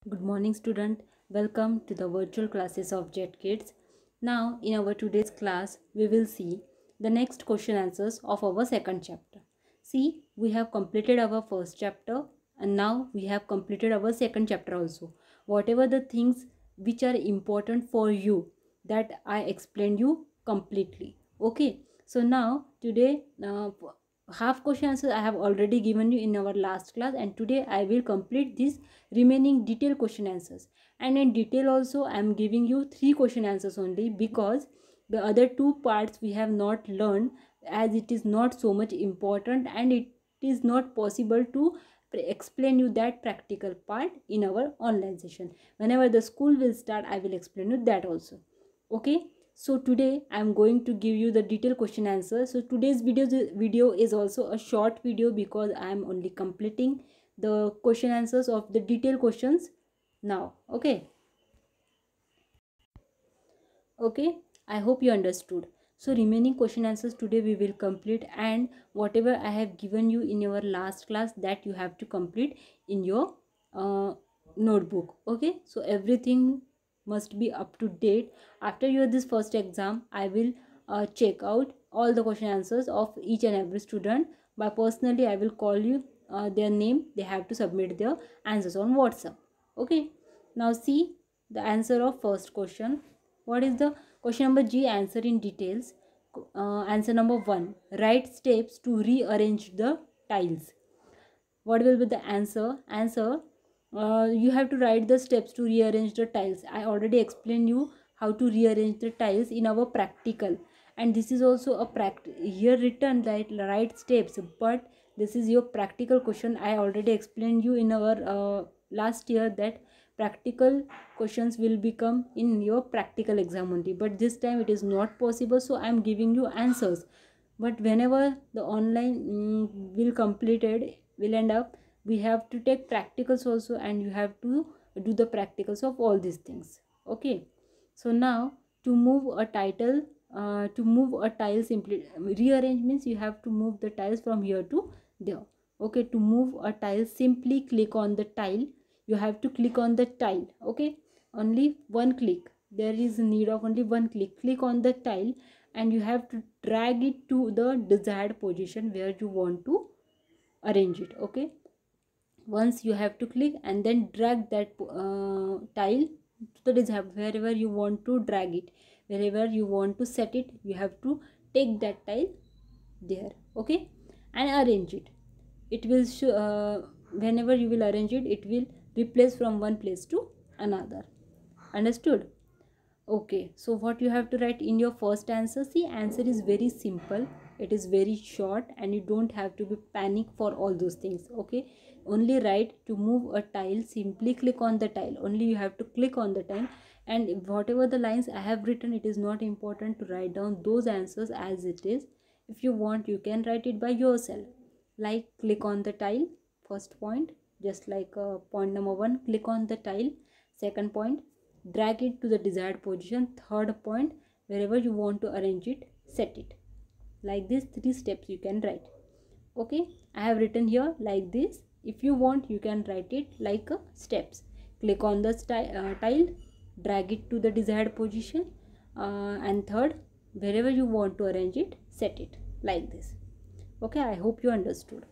Good morning, student. Welcome to the virtual classes of Jet Kids. Now, in our today's class, we will see the next question answers of our second chapter. See, we have completed our first chapter and now we have completed our second chapter also. Whatever the things which are important for you, that I explained you completely. Okay. So now today half question answers I have already given you in our last class, and today I will complete this remaining detailed question answers. And in detail also I am giving you 3 question answers only, because the other 2 parts we have not learned, as it is not so much important and it is not possible to explain you that practical part in our online session. Whenever the school will start, I will explain you that also. Okay. So today I am going to give you the detailed question answer. So today's video is also a short video, because I am only completing the question answers of the detailed questions now. Okay, I hope you understood. So remaining question answers today we will complete, and whatever I have given you in your last class, that you have to complete in your notebook. Okay, so everything must be up to date. After your this first exam, I will check out all the question answers of each and every student. By personally I will call you their name. They have to submit their answers on WhatsApp. Okay, now see the answer of first question. What is the question number G? Answer in details. Answer number 1. Write steps to rearrange the tiles. What will be the answer? You have to write the steps to rearrange the tiles. I already explained you how to rearrange the tiles in our practical, and this is also a here written that write steps, but this is your practical question. I already explained you in our last year that practical questions will become in your practical exam only, but this time it is not possible, so I am giving you answers. But whenever the online will completed will end up, we have to take practicals also, and you have to do the practicals of all these things. Okay. So now, to move a title to move a tile, simply rearrange means you have to move the tiles from here to there. Okay, to move a tile, simply click on the tile. You have to click on the tile. Okay, only one click. There is need of only one click on the tile, and you have to drag it to the desired position where you want to arrange it. Okay, once you have to click and then drag that tile to the desired, wherever you want to drag it, wherever you want to set it, you have to take that tile there. Okay, and arrange it. It will show whenever you will arrange it, it will replace from one place to another. Understood? Okay, so what you have to write in your first answer? See, answer is very simple. It is very short, and you don't have to be panic for all those things. Okay, only write to move a tile. Simply click on the tile. Only you have to click on the tile, and whatever the lines I have written, it is not important to write down those answers as it is. If you want, you can write it by yourself. Like, click on the tile. First point, just like point number 1, click on the tile. Second point, drag it to the desired position. Third point, wherever you want to arrange it, set it. Like this 3 steps you can write. Okay, I have written here like this. If you want, you can write it like steps. Click on the tile, drag it to the desired position, and third, wherever you want to arrange it, set it like this. Okay, I hope you understood.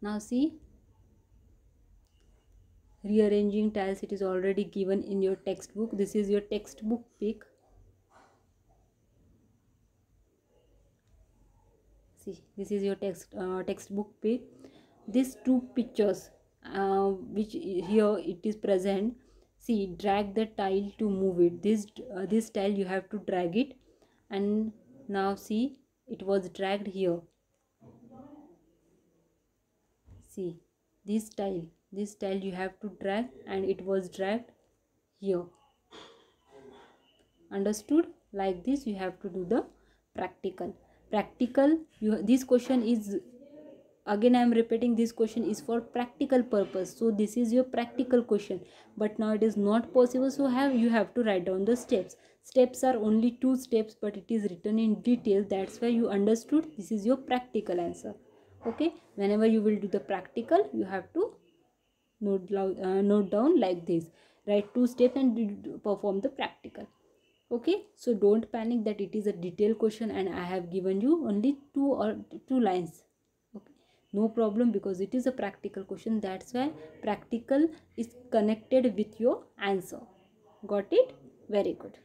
Now see, rearranging tiles, it is already given in your textbook. This is your textbook pic. See, this is your textbook pic. These 2 pictures which here it is present. See, drag the tile to move it. This tile you have to drag it, and now see, it was dragged here. See, this tile you have to drag, and it was dragged here. Understood? Like this you have to do the practical. This question is, again I am repeating, this question is for practical purpose, so this is your practical question. But now it is not possible, so you have to write down the steps are only 2 steps, but it is written in detail. That's why you understood this is your practical answer. Okay, whenever you will do the practical, you have to note down like this. Write 2 steps and perform the practical. Okay, so don't panic that it is a detailed question and I have given you only two lines. Okay, no problem, because it is a practical question. That's why practical is connected with your answer. Got it? Very good.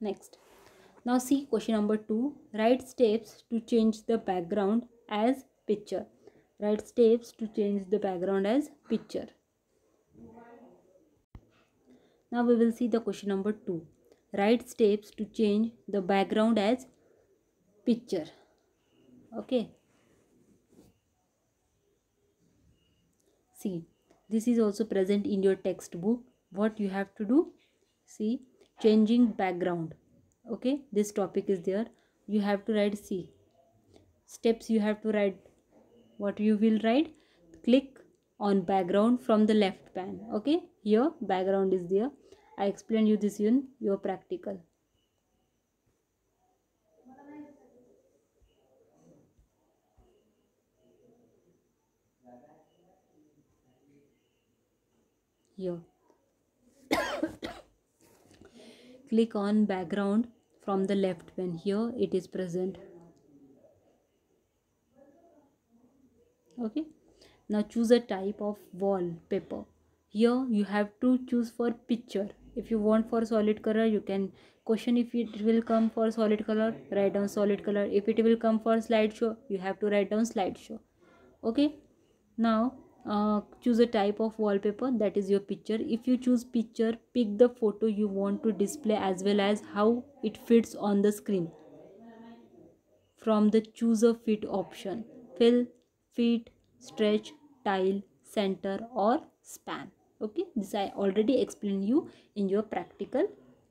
Next. Now see question number 2. Write steps to change the background as picture. Write steps to change the background as picture. Now we will see the question number 2. Write steps to change the background as picture. Okay. See, this is also present in your textbook. What you have to do? See, changing background. Okay, this topic is there. You have to write, see, steps you have to write. What you will write? Click on background from the left pane. Okay, here background is there. I explained you this in your practical. Here click on background from the left pane. Here it is present. Okay, now choose a type of wallpaper. Here you have to choose for picture. If you want for solid color, you can question if it will come for solid color, write down solid color. If it will come for slideshow, you have to write down slideshow. Okay, now choose a type of wallpaper, that is your picture. If you choose picture, pick the photo you want to display as well as how it fits on the screen from the choose a fit option. Fill, fit, stretch, tile, center or span. Okay, this I already explained you in your practical.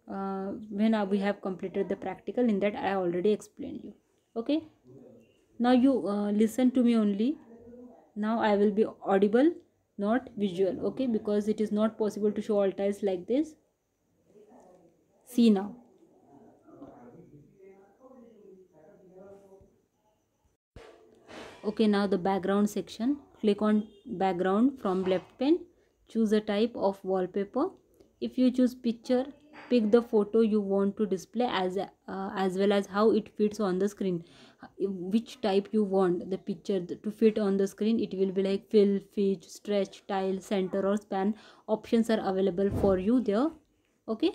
When we have completed the practical, in that I already explained you. Okay, now you listen to me only. Now I will be audible, not visual. Okay, because it is not possible to show all tiles like this. See now. Okay, now the background section. Click on background from left pane. Choose a type of wallpaper. If you choose picture, pick the photo you want to display as well as how it fits on the screen. Which type you want the picture to fit on the screen. It will be like fill, fit, stretch, tile, center or span. Options are available for you there. Okay.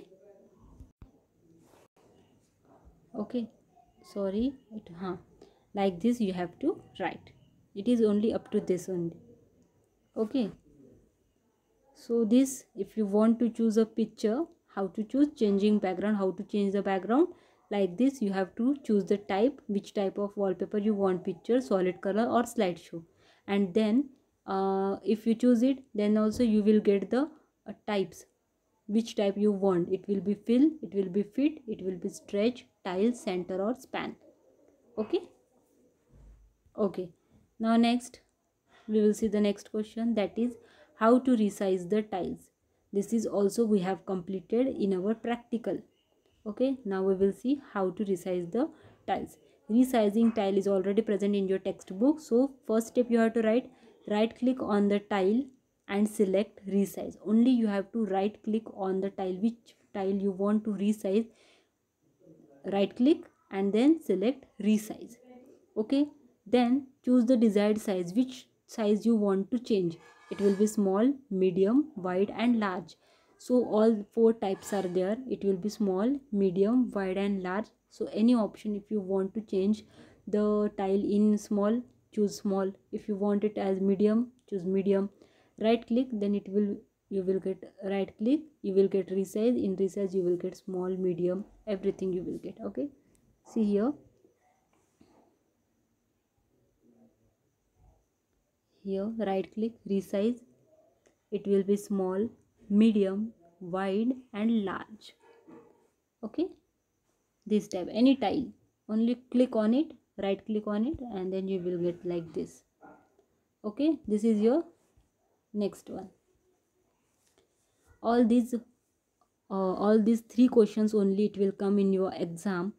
Okay, sorry, like this you have to write. It is only up to this only. Okay, so this, if you want to choose a picture, how to choose, changing background, how to change the background, like this you have to choose the type, which type of wallpaper you want, picture, solid color or slideshow. And then if you choose it, then also you will get the types, which type you want. It will be fill, it will be fit, it will be stretch, tile, center or span. Okay. Okay, now next we will see the next question, that is how to resize the tiles. This is also we have completed in our practical. Okay, now we will see how to resize the tiles. Resizing tile is already present in your textbook. So first step you have to right click on the tile and select resize. Only you have to right click on the tile, which tile you want to resize. Right click and then select resize. Okay, then choose the desired size, which size you want to change. It will be small, medium, wide and large. So all four types are there. It will be small, medium, wide and large. So any option, if you want to change the tile in small, choose small. If you want it as medium, choose medium. Right click, then it will, you will get right click, you will get resize. In resize you will get small, medium, everything you will get. Okay, see here. Here right click, resize. It will be small, medium, wide and large. Okay, this type, any tile, only click on it, right click on it and then you will get like this. Okay, this is your next one. All these three questions only it will come in your exam.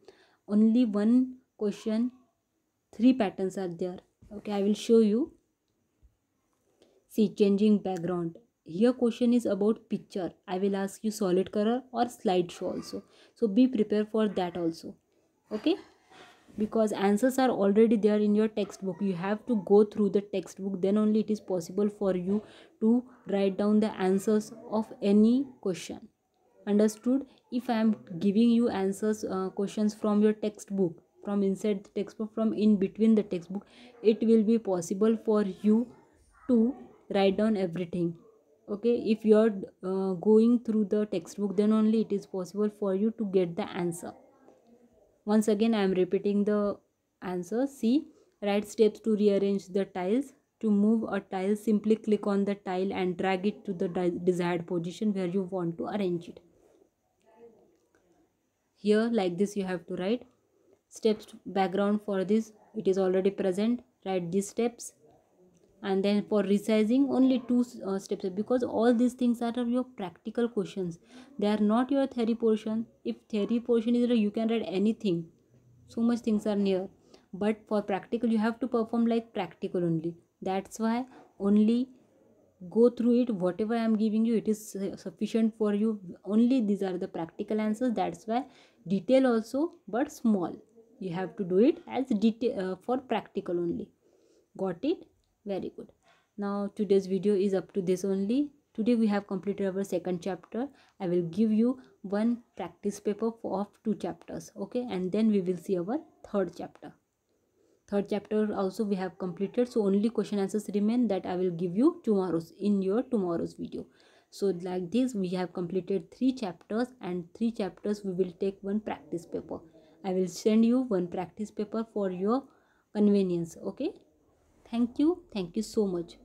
Only one question, three patterns are there. Okay, I will show you. See, changing background. Here question is about picture. I will ask you solid color or slideshow also. So be prepared for that also. Okay? Because answers are already there in your textbook. You have to go through the textbook, then only it is possible for you to write down the answers of any question. Understood? If I am giving you answers, questions from your textbook, from inside the textbook, from in between the textbook, it will be possible for you to write down everything. Okay, if you are going through the textbook, then only it is possible for you to get the answer. Once again, I am repeating the answer. See, right steps to rearrange the tiles. To move a tile, simply click on the tile and drag it to the desired position where you want to arrange it. Here, like this, you have to write steps. Background for this, it is already present. Write these steps. And then for resizing, only two steps, because all these things are your practical questions. They are not your theory portion. If theory portion is there, you can write anything, so much things are near. But for practical, you have to perform like practical only. That's why only go through it. Whatever I am giving you, it is sufficient for you. Only these are the practical answers. That's why detail also, but small. You have to do it as detail, for practical only. Got it? Very good. Now today's video is up to this only. Today we have completed our second chapter. I will give you one practice paper of 2 chapters. Okay, and then we will see our third chapter. Third chapter also we have completed, so only question answers remain, that I will give you tomorrow's, in your tomorrow's video. So like this, we have completed 3 chapters, and 3 chapters we will take one practice paper. I will send you one practice paper for your convenience. Okay, thank you so much.